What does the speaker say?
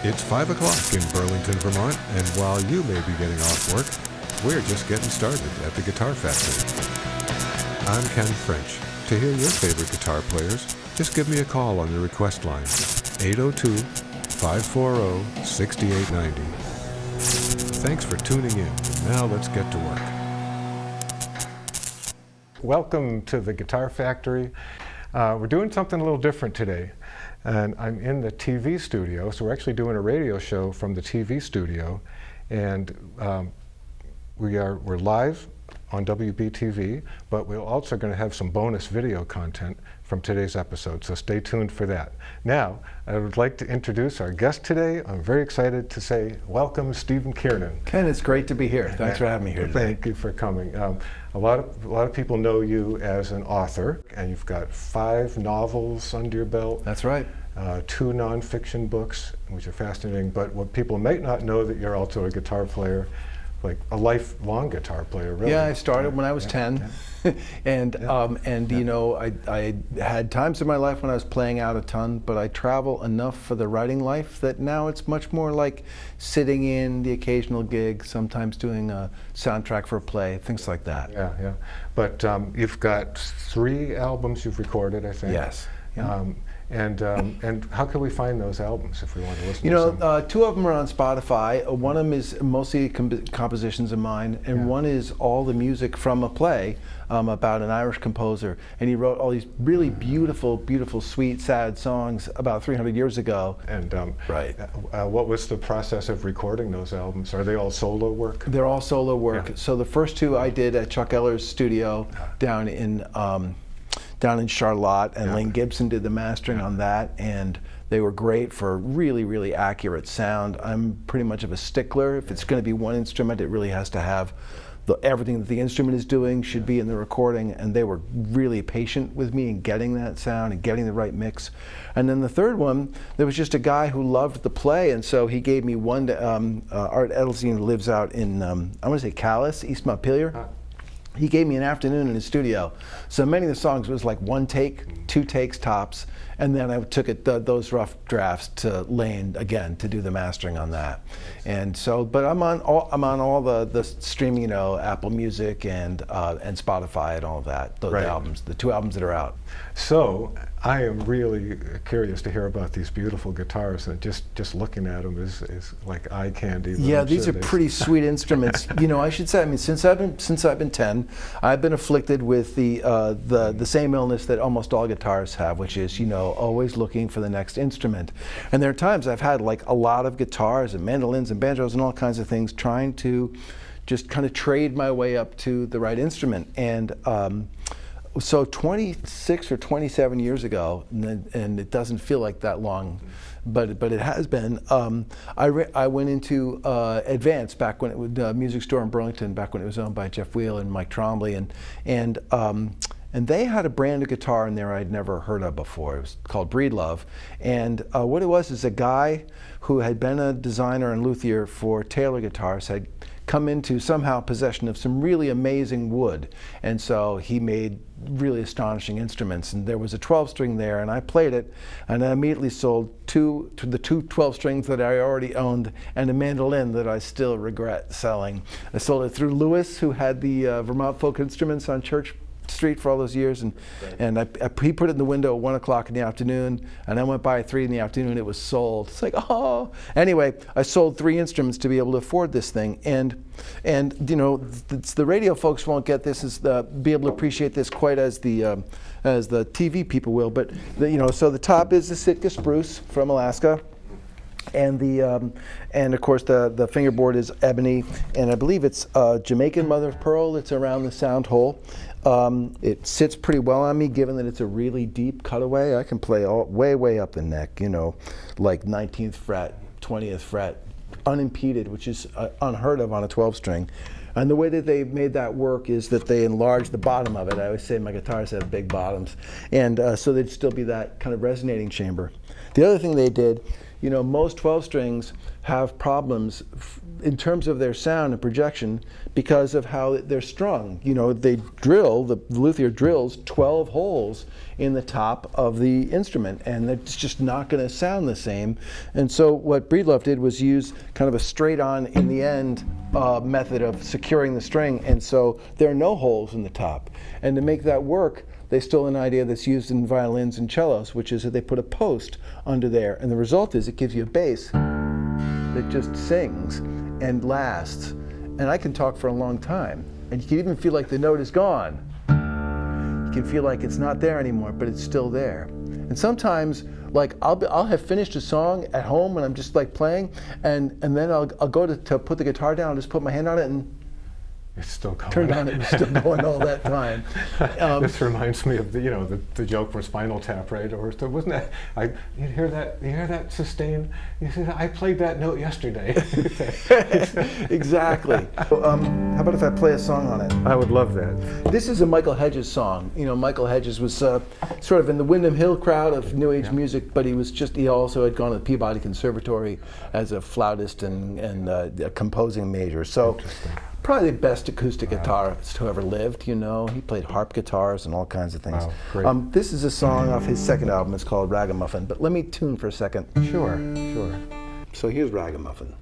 It's 5 o'clock in Burlington, Vermont, and while you may be getting off work, we're just getting started at the Guitar Factory. I'm Ken French. To hear your favorite guitar players, just give me a call on the request line, 802-540-6890. Thanks for tuning in. Now let's get to work. Welcome to the Guitar Factory. We're doing something a little different today. And I'm in the TV studio, so we're actually doing a radio show from the TV studio. And we're live on WBTV, but we're also going to have some bonus video content from today's episode, so stay tuned for that. Now, I would like to introduce our guest today. I'm very excited to say welcome, Stephen Kiernan. Ken, it's great to be here. Thanks for having me here today. Thank you for coming. A lot of people know you as an author, and you've got 5 novels under your belt. That's right. 2 nonfiction books, which are fascinating. But what people might not know, that you're also a guitar player, like a lifelong guitar player, really. Yeah, I started when I was 10, and you know, I had times in my life when I was playing out a ton, but I travel enough for the writing life that now it's much more like sitting in the occasional gig, sometimes doing a soundtrack for a play, things like that. Yeah. But you've got 3 albums you've recorded, I think. Yes. Yeah. And how can we find those albums if we want to listen to them? 2 of them are on Spotify. One of them is mostly compositions of mine, and one is all the music from a play about an Irish composer. And he wrote all these really beautiful, beautiful, sweet, sad songs about 300 years ago. And right. What was the process of recording those albums? Are they all solo work? They're all solo work. Yeah. So the first 2 I did at Chuck Eller's studio down in Charlotte, and Lane Gibson did the mastering on that, and they were great for really, really accurate sound. I'm pretty much of a stickler. If it's going to be one instrument, it really has to have everything that the instrument is doing should be in the recording, and they were really patient with me in getting that sound and getting the right mix. And then the third one, there was just a guy who loved the play, and so he gave me one to Art Edelstein, who lives out in, I want to say Calais, East Montpelier. He gave me an afternoon in his studio. So many of the songs was like 1 take, 2 takes tops, and then I took those rough drafts to Lane again to do the mastering on that. And so, but I'm on all the streaming, Apple Music and Spotify and all of that. Those albums, the 2 albums that are out. So I am really curious to hear about these beautiful guitars, and just looking at them is like eye candy. Yeah, these are pretty sweet instruments. I should say, since I've been 10, I've been afflicted with the same illness that almost all guitarists have, which is always looking for the next instrument. And there are times I've had like a lot of guitars and mandolins and banjos and all kinds of things, trying to just kind of trade my way up to the right instrument. And so 26 or 27 years ago, and it doesn't feel like that long, but it has been, I went into Advance back when it was a music store in Burlington, back when it was owned by Jeff Wheel and Mike Trombley, and they had a brand of guitar in there I'd never heard of before. It was called Breedlove. And what it was is a guy who had been a designer and luthier for Taylor guitars had come into somehow possession of some really amazing wood. And so he made really astonishing instruments. And there was a 12-string there, and I played it, and I immediately sold the 2 12-strings that I already owned and a mandolin that I still regret selling. I sold it through Lewis, who had the Vermont Folk Instruments on Church Street for all those years, and he put it in the window at 1 o'clock in the afternoon, and I went by at 3 in the afternoon, it was sold. It's like, oh. Anyway, I sold 3 instruments to be able to afford this thing, and the radio folks won't get this, be able to appreciate this quite as the TV people will, but so the top is the Sitka spruce from Alaska. And of course the fingerboard is ebony, and I believe it's Jamaican mother of pearl that's around the sound hole. It sits pretty well on me, given that it's a really deep cutaway. I can play way up the neck, like 19th fret, 20th fret, unimpeded, which is unheard of on a 12-string. And the way that they made that work is that they enlarged the bottom of it. I always say my guitars have big bottoms, and so there'd still be that kind of resonating chamber. The other thing they did, most 12 strings have problems in terms of their sound and projection because of how they're strung. The luthier drills 12 holes in the top of the instrument, and it's just not going to sound the same. And so what Breedlove did was use kind of a straight-on in the end method of securing the string, and so there are no holes in the top. And to make that work, they stole an idea that's used in violins and cellos, which is that they put a post under there, and the result is it gives you a bass that just sings and lasts. And I can talk for a long time, and you can even feel like the note is gone. You can feel like it's not there anymore, but it's still there. And sometimes, like, I'll have finished a song at home when I'm just like playing, and then I'll go to put the guitar down, I'll just put my hand on it, and it's still going. Turned on, it was still going all that time. This reminds me of the joke from Spinal Tap, right? Or wasn't that? You hear that sustain? You see, I played that note yesterday. Exactly. How about if I play a song on it? I would love that. This is a Michal Hedges song. You know, Michal Hedges was sort of in the Windham Hill crowd of New Age music, but he also had gone to the Peabody Conservatory as a flautist and a composing major. So. Probably the best acoustic guitarist who ever lived, you know. He played harp guitars and all kinds of things. Wow, great. This is a song off his second album. It's called Ragamuffin. But let me tune for a second. Sure. So here's Ragamuffin.